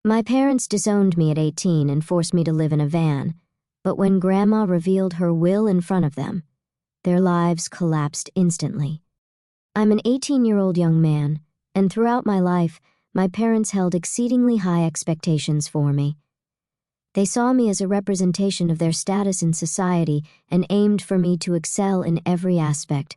My parents disowned me at 18 and forced me to live in a van, but when Grandma revealed her will in front of them, their lives collapsed instantly. I'm an 18-year-old young man, and throughout my life, my parents held exceedingly high expectations for me. They saw me as a representation of their status in society and aimed for me to excel in every aspect.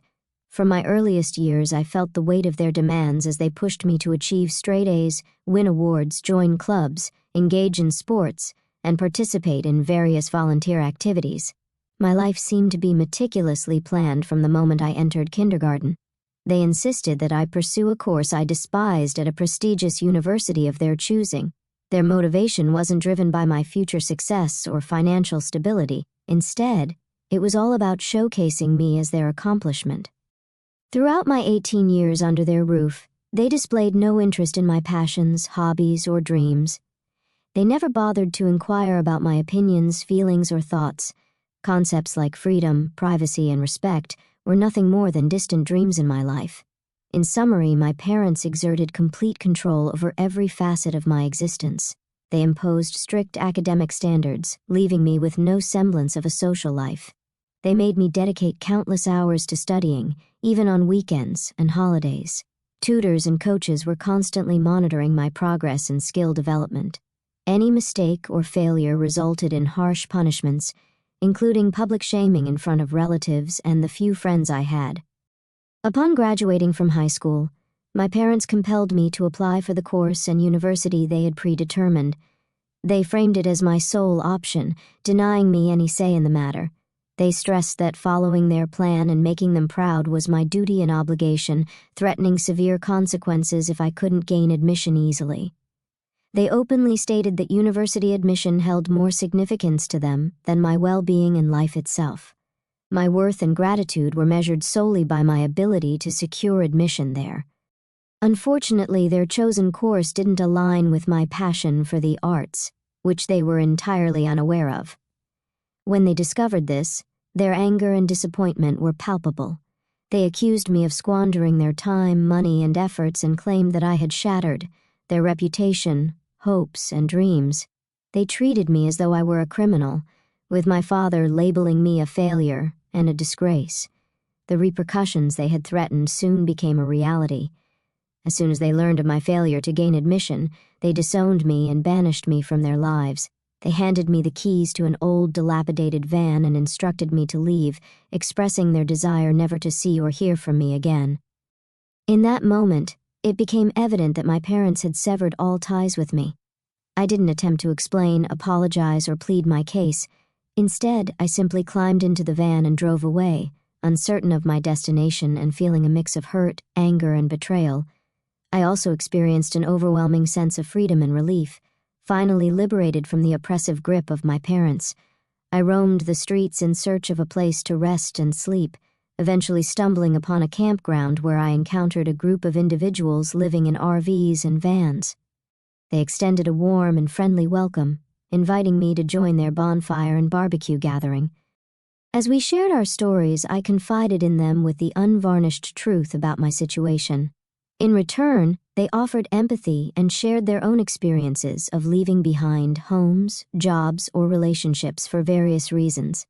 From my earliest years, I felt the weight of their demands as they pushed me to achieve straight A's, win awards, join clubs, engage in sports, and participate in various volunteer activities. My life seemed to be meticulously planned from the moment I entered kindergarten. They insisted that I pursue a course I despised at a prestigious university of their choosing. Their motivation wasn't driven by my future success or financial stability. Instead, it was all about showcasing me as their accomplishment. Throughout my 18 years under their roof, they displayed no interest in my passions, hobbies, or dreams. They never bothered to inquire about my opinions, feelings, or thoughts. Concepts like freedom, privacy, and respect were nothing more than distant dreams in my life. In summary, my parents exerted complete control over every facet of my existence. They imposed strict academic standards, leaving me with no semblance of a social life. They made me dedicate countless hours to studying, even on weekends and holidays. Tutors and coaches were constantly monitoring my progress and skill development. Any mistake or failure resulted in harsh punishments, including public shaming in front of relatives and the few friends I had. Upon graduating from high school, my parents compelled me to apply for the course and university they had predetermined. They framed it as my sole option, denying me any say in the matter. They stressed that following their plan and making them proud was my duty and obligation, threatening severe consequences if I couldn't gain admission easily. They openly stated that university admission held more significance to them than my well-being and life itself. My worth and gratitude were measured solely by my ability to secure admission there. Unfortunately, their chosen course didn't align with my passion for the arts, which they were entirely unaware of. When they discovered this, their anger and disappointment were palpable. They accused me of squandering their time, money, and efforts and claimed that I had shattered their reputation, hopes, and dreams. They treated me as though I were a criminal, with my father labeling me a failure and a disgrace. The repercussions they had threatened soon became a reality. As soon as they learned of my failure to gain admission, they disowned me and banished me from their lives. They handed me the keys to an old, dilapidated van and instructed me to leave, expressing their desire never to see or hear from me again. In that moment, it became evident that my parents had severed all ties with me. I didn't attempt to explain, apologize, or plead my case. Instead, I simply climbed into the van and drove away, uncertain of my destination and feeling a mix of hurt, anger, and betrayal. I also experienced an overwhelming sense of freedom and relief. Finally liberated from the oppressive grip of my parents, I roamed the streets in search of a place to rest and sleep, eventually stumbling upon a campground where I encountered a group of individuals living in RVs and vans. They extended a warm and friendly welcome, inviting me to join their bonfire and barbecue gathering. As we shared our stories, I confided in them with the unvarnished truth about my situation. In return, they offered empathy and shared their own experiences of leaving behind homes, jobs, or relationships for various reasons.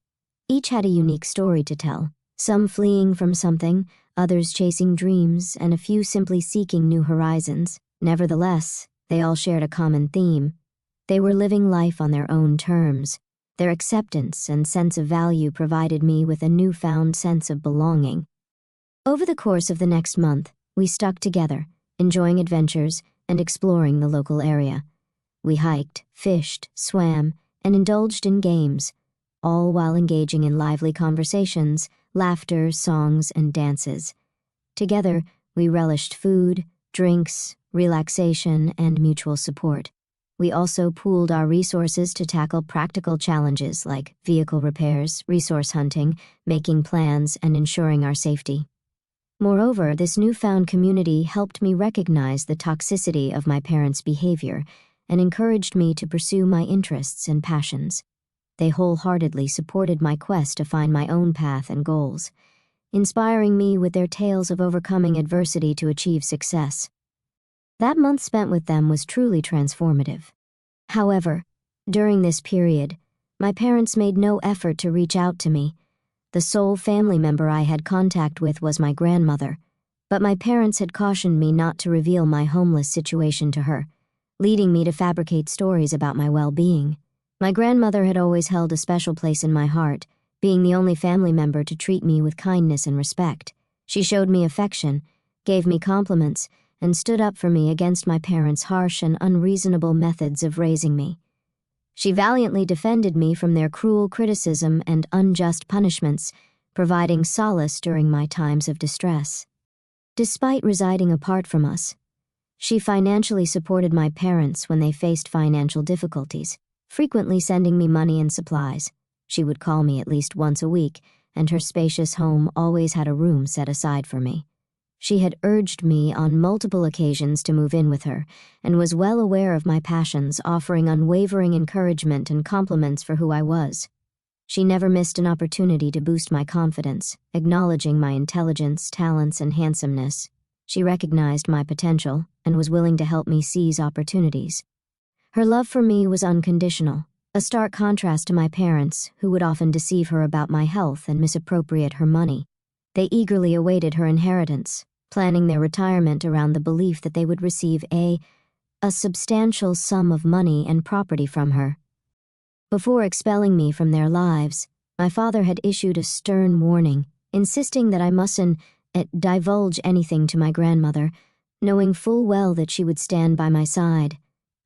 Each had a unique story to tell, some fleeing from something, others chasing dreams, and a few simply seeking new horizons. Nevertheless, they all shared a common theme. They were living life on their own terms. Their acceptance and sense of value provided me with a newfound sense of belonging. Over the course of the next month, we stuck together, enjoying adventures and exploring the local area. We hiked, fished, swam, and indulged in games, all while engaging in lively conversations, laughter, songs, and dances. Together, we relished food, drinks, relaxation, and mutual support. We also pooled our resources to tackle practical challenges like vehicle repairs, resource hunting, making plans, and ensuring our safety. Moreover, this newfound community helped me recognize the toxicity of my parents' behavior and encouraged me to pursue my interests and passions. They wholeheartedly supported my quest to find my own path and goals, inspiring me with their tales of overcoming adversity to achieve success. That month spent with them was truly transformative. However, during this period, my parents made no effort to reach out to me. The sole family member I had contact with was my grandmother, but my parents had cautioned me not to reveal my homeless situation to her, leading me to fabricate stories about my well-being. My grandmother had always held a special place in my heart, being the only family member to treat me with kindness and respect. She showed me affection, gave me compliments, and stood up for me against my parents' harsh and unreasonable methods of raising me. She valiantly defended me from their cruel criticism and unjust punishments, providing solace during my times of distress. Despite residing apart from us, she financially supported my parents when they faced financial difficulties, frequently sending me money and supplies. She would call me at least once a week, and her spacious home always had a room set aside for me. She had urged me on multiple occasions to move in with her, and was well aware of my passions, offering unwavering encouragement and compliments for who I was. She never missed an opportunity to boost my confidence, acknowledging my intelligence, talents, and handsomeness. She recognized my potential and was willing to help me seize opportunities. Her love for me was unconditional, a stark contrast to my parents, who would often deceive her about my health and misappropriate her money. They eagerly awaited her inheritance, planning their retirement around the belief that they would receive a substantial sum of money and property from her. Before expelling me from their lives, my father had issued a stern warning, insisting that I mustn't divulge anything to my grandmother, knowing full well that she would stand by my side.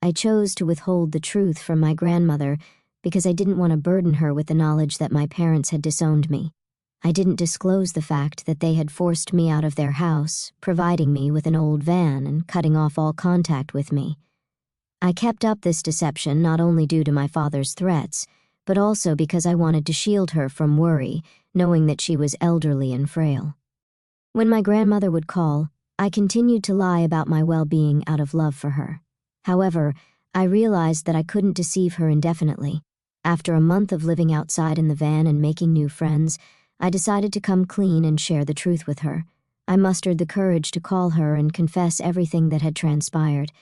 I chose to withhold the truth from my grandmother because I didn't want to burden her with the knowledge that my parents had disowned me. I didn't disclose the fact that they had forced me out of their house, providing me with an old van and cutting off all contact with me. I kept up this deception not only due to my father's threats, but also because I wanted to shield her from worry, knowing that she was elderly and frail. When my grandmother would call, I continued to lie about my well-being out of love for her. However, I realized that I couldn't deceive her indefinitely. After a month of living outside in the van and making new friends, I decided to come clean and share the truth with her. I mustered the courage to call her and confess everything that had transpired.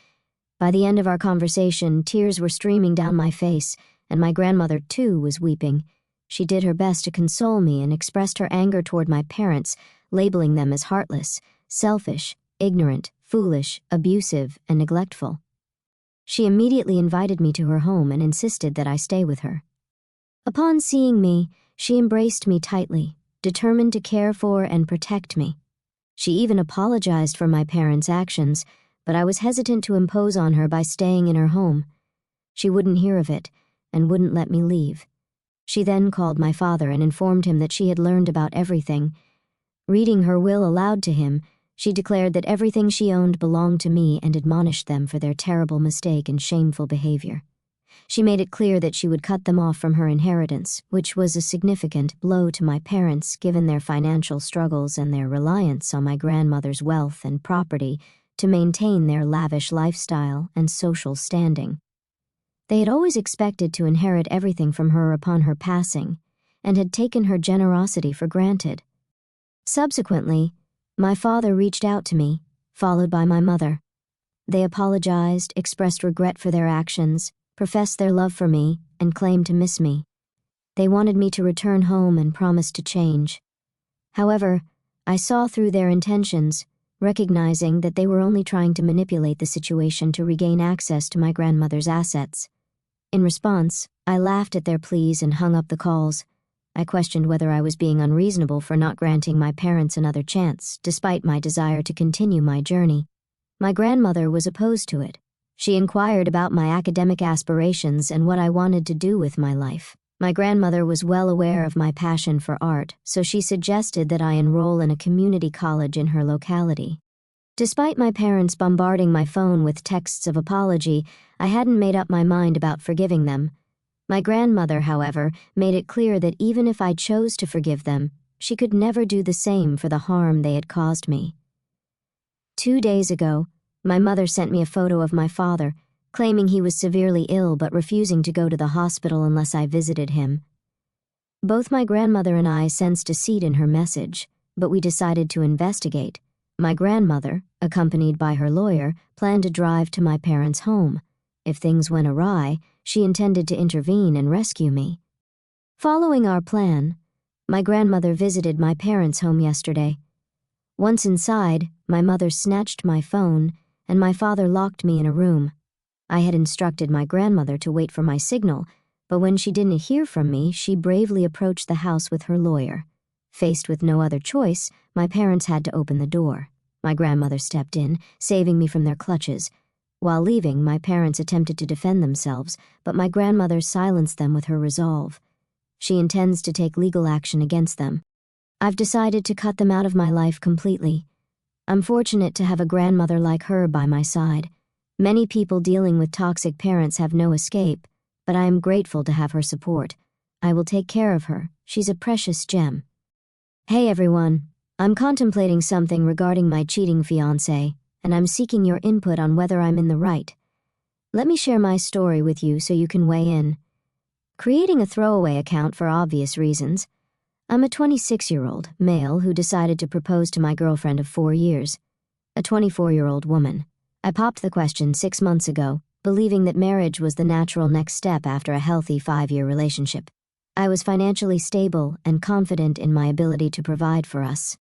By the end of our conversation, tears were streaming down my face, and my grandmother, too, was weeping. She did her best to console me and expressed her anger toward my parents, labeling them as heartless, selfish, ignorant, foolish, abusive, and neglectful. She immediately invited me to her home and insisted that I stay with her. Upon seeing me, she embraced me tightly, determined to care for and protect me. She even apologized for my parents' actions, but I was hesitant to impose on her by staying in her home. She wouldn't hear of it and wouldn't let me leave. She then called my father and informed him that she had learned about everything. Reading her will aloud to him, she declared that everything she owned belonged to me and admonished them for their terrible mistake and shameful behavior. She made it clear that she would cut them off from her inheritance, which was a significant blow to my parents given their financial struggles and their reliance on my grandmother's wealth and property to maintain their lavish lifestyle and social standing. They had always expected to inherit everything from her upon her passing, and had taken her generosity for granted. Subsequently, my father reached out to me, followed by my mother. They apologized, expressed regret for their actions, professed their love for me, and claimed to miss me. They wanted me to return home and promised to change. However, I saw through their intentions, recognizing that they were only trying to manipulate the situation to regain access to my grandmother's assets. In response, I laughed at their pleas and hung up the calls. I questioned whether I was being unreasonable for not granting my parents another chance, despite my desire to continue my journey. My grandmother was opposed to it. She inquired about my academic aspirations and what I wanted to do with my life. My grandmother was well aware of my passion for art, so she suggested that I enroll in a community college in her locality. Despite my parents bombarding my phone with texts of apology, I hadn't made up my mind about forgiving them. My grandmother, however, made it clear that even if I chose to forgive them, she could never do the same for the harm they had caused me. 2 days ago, my mother sent me a photo of my father, claiming he was severely ill but refusing to go to the hospital unless I visited him. Both my grandmother and I sensed deceit in her message, but we decided to investigate. My grandmother, accompanied by her lawyer, planned to drive to my parents' home. If things went awry, she intended to intervene and rescue me. Following our plan, my grandmother visited my parents' home yesterday. Once inside, my mother snatched my phone, and my father locked me in a room. I had instructed my grandmother to wait for my signal, but when she didn't hear from me, she bravely approached the house with her lawyer. Faced with no other choice, my parents had to open the door. My grandmother stepped in, saving me from their clutches. While leaving, my parents attempted to defend themselves, but my grandmother silenced them with her resolve. She intends to take legal action against them. I've decided to cut them out of my life completely. I'm fortunate to have a grandmother like her by my side. Many people dealing with toxic parents have no escape, but I am grateful to have her support. I will take care of her. She's a precious gem. Hey everyone, I'm contemplating something regarding my cheating fiancé, and I'm seeking your input on whether I'm in the right. Let me share my story with you so you can weigh in. Creating a throwaway account for obvious reasons. I'm a 26-year-old male who decided to propose to my girlfriend of 4 years, a 24-year-old woman. I popped the question 6 months ago, believing that marriage was the natural next step after a healthy 5-year relationship. I was financially stable and confident in my ability to provide for us.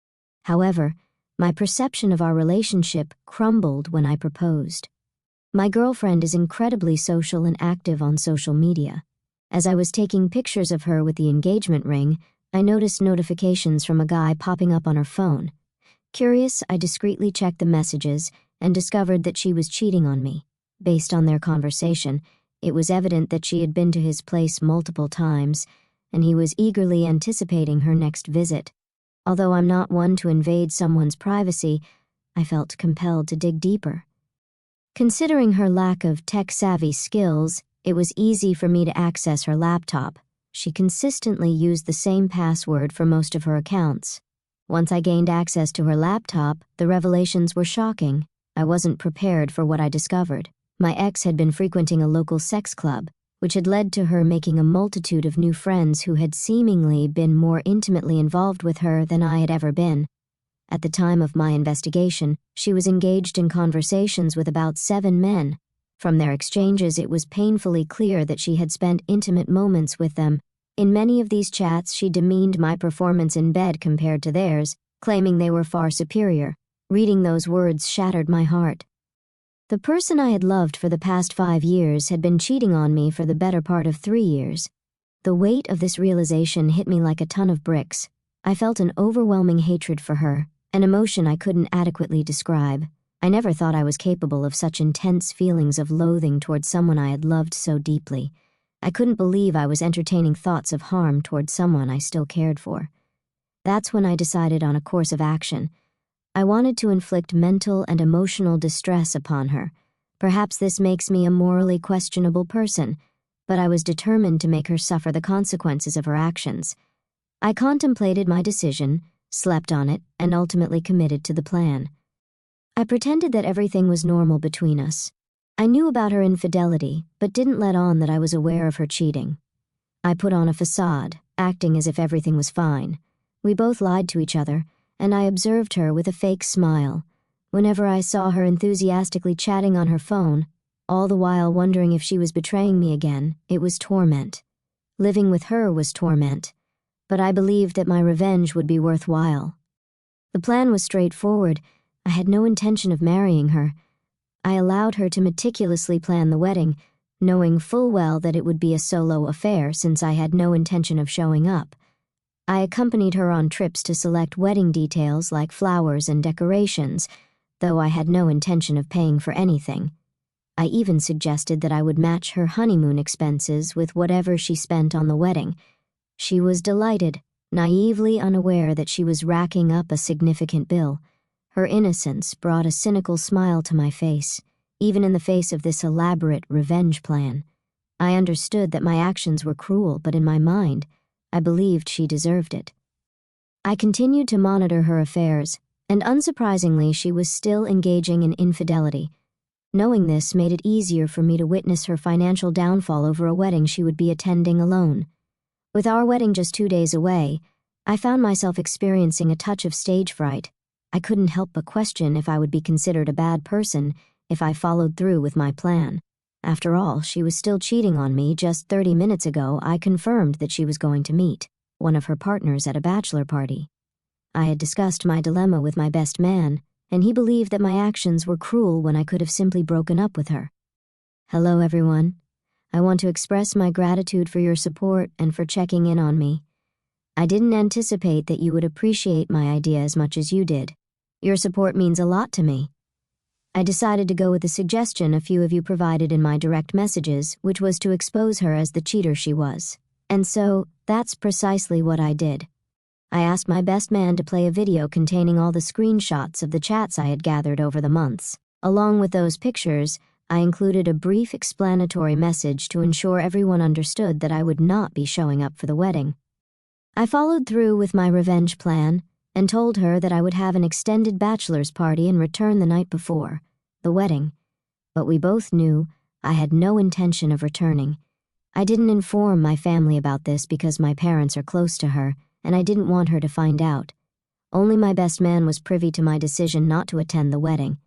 However, my perception of our relationship crumbled when I proposed. My girlfriend is incredibly social and active on social media. As I was taking pictures of her with the engagement ring, I noticed notifications from a guy popping up on her phone. Curious, I discreetly checked the messages and discovered that she was cheating on me. Based on their conversation, it was evident that she had been to his place multiple times, and he was eagerly anticipating her next visit. Although I'm not one to invade someone's privacy, I felt compelled to dig deeper. Considering her lack of tech-savvy skills, it was easy for me to access her laptop. She consistently used the same password for most of her accounts. Once I gained access to her laptop, the revelations were shocking. I wasn't prepared for what I discovered. My ex had been frequenting a local sex club, which had led to her making a multitude of new friends who had seemingly been more intimately involved with her than I had ever been. At the time of my investigation, she was engaged in conversations with about 7 men. From their exchanges, it was painfully clear that she had spent intimate moments with them. In many of these chats, she demeaned my performance in bed compared to theirs, claiming they were far superior. Reading those words shattered my heart. The person I had loved for the past 5 years had been cheating on me for the better part of 3 years. The weight of this realization hit me like a ton of bricks. I felt an overwhelming hatred for her, an emotion I couldn't adequately describe. I never thought I was capable of such intense feelings of loathing towards someone I had loved so deeply. I couldn't believe I was entertaining thoughts of harm towards someone I still cared for. That's when I decided on a course of action. I wanted to inflict mental and emotional distress upon her. Perhaps this makes me a morally questionable person, but I was determined to make her suffer the consequences of her actions. I contemplated my decision, slept on it, and ultimately committed to the plan. I pretended that everything was normal between us. I knew about her infidelity, but didn't let on that I was aware of her cheating. I put on a facade, acting as if everything was fine. We both lied to each other, and I observed her with a fake smile. Whenever I saw her enthusiastically chatting on her phone, all the while wondering if she was betraying me again, it was torment. Living with her was torment, but I believed that my revenge would be worthwhile. The plan was straightforward. I had no intention of marrying her. I allowed her to meticulously plan the wedding, knowing full well that it would be a solo affair since I had no intention of showing up. I accompanied her on trips to select wedding details like flowers and decorations, though I had no intention of paying for anything. I even suggested that I would match her honeymoon expenses with whatever she spent on the wedding. She was delighted, naively unaware that she was racking up a significant bill. Her innocence brought a cynical smile to my face, even in the face of this elaborate revenge plan. I understood that my actions were cruel, but in my mind, I believed she deserved it. I continued to monitor her affairs, and unsurprisingly, she was still engaging in infidelity. Knowing this made it easier for me to witness her financial downfall over a wedding she would be attending alone. With our wedding just 2 days away, I found myself experiencing a touch of stage fright. I couldn't help but question if I would be considered a bad person if I followed through with my plan. After all, she was still cheating on me. Just 30 minutes ago, I confirmed that she was going to meet one of her partners at a bachelor party. I had discussed my dilemma with my best man, and he believed that my actions were cruel when I could have simply broken up with her. Hello, everyone. I want to express my gratitude for your support and for checking in on me. I didn't anticipate that you would appreciate my idea as much as you did. Your support means a lot to me. I decided to go with the suggestion a few of you provided in my direct messages, which was to expose her as the cheater she was. And so, that's precisely what I did. I asked my best man to play a video containing all the screenshots of the chats I had gathered over the months. Along with those pictures, I included a brief explanatory message to ensure everyone understood that I would not be showing up for the wedding. I followed through with my revenge plan and told her that I would have an extended bachelor's party and return the night before the wedding. But we both knew I had no intention of returning. I didn't inform my family about this because my parents are close to her, and I didn't want her to find out. Only my best man was privy to my decision not to attend the wedding.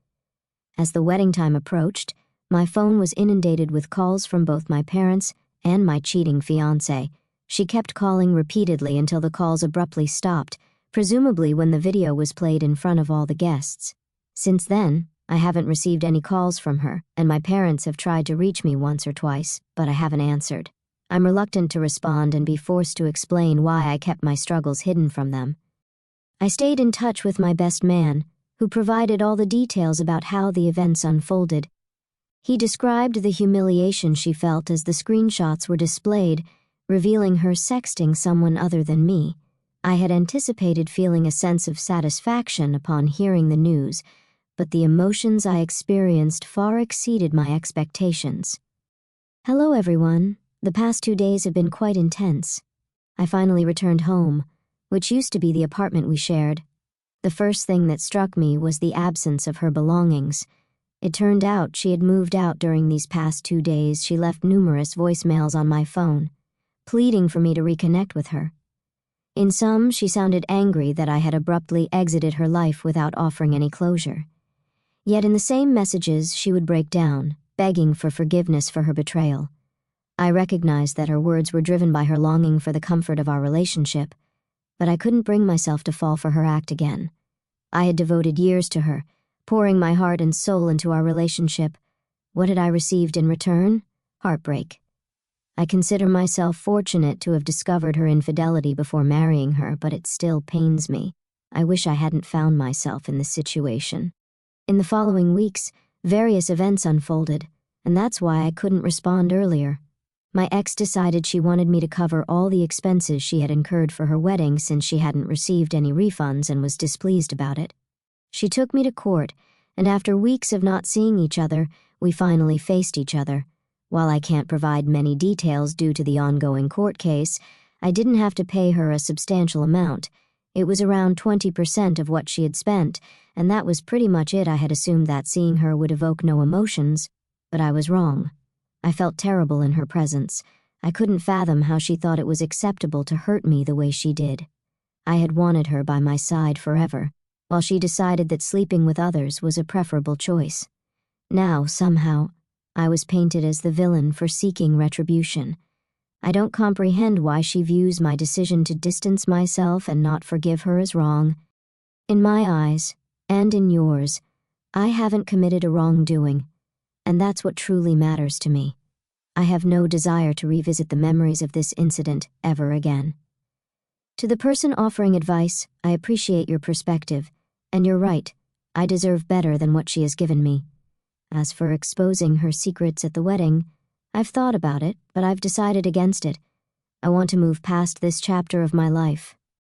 As the wedding time approached, my phone was inundated with calls from both my parents and my cheating fiancé. She kept calling repeatedly until the calls abruptly stopped, presumably when the video was played in front of all the guests. Since then, I haven't received any calls from her, and my parents have tried to reach me once or twice, but I haven't answered. I'm reluctant to respond and be forced to explain why I kept my struggles hidden from them. I stayed in touch with my best man, who provided all the details about how the events unfolded. He described the humiliation she felt as the screenshots were displayed, revealing her sexting someone other than me. I had anticipated feeling a sense of satisfaction upon hearing the news, but the emotions I experienced far exceeded my expectations. Hello, everyone. The past 2 days have been quite intense. I finally returned home, which used to be the apartment we shared. The first thing that struck me was the absence of her belongings. It turned out she had moved out during these past 2 days. She left numerous voicemails on my phone, pleading for me to reconnect with her. In some, she sounded angry that I had abruptly exited her life without offering any closure. Yet in the same messages, she would break down, begging for forgiveness for her betrayal. I recognized that her words were driven by her longing for the comfort of our relationship, but I couldn't bring myself to fall for her act again. I had devoted years to her, pouring my heart and soul into our relationship. What had I received in return? Heartbreak. I consider myself fortunate to have discovered her infidelity before marrying her, but it still pains me. I wish I hadn't found myself in this situation. In the following weeks, various events unfolded, and that's why I couldn't respond earlier. My ex decided she wanted me to cover all the expenses she had incurred for her wedding since she hadn't received any refunds and was displeased about it. She took me to court, and after weeks of not seeing each other, we finally faced each other. While I can't provide many details due to the ongoing court case, I didn't have to pay her a substantial amount. It was around 20% of what she had spent, and that was pretty much it. I had assumed that seeing her would evoke no emotions, but I was wrong. I felt terrible in her presence. I couldn't fathom how she thought it was acceptable to hurt me the way she did. I had wanted her by my side forever, while she decided that sleeping with others was a preferable choice. Now, somehow, I was painted as the villain for seeking retribution. I don't comprehend why she views my decision to distance myself and not forgive her as wrong. In my eyes, and in yours, I haven't committed a wrongdoing, and that's what truly matters to me. I have no desire to revisit the memories of this incident ever again. To the person offering advice, I appreciate your perspective, and you're right, I deserve better than what she has given me. As for exposing her secrets at the wedding, I've thought about it, but I've decided against it. I want to move past this chapter of my life.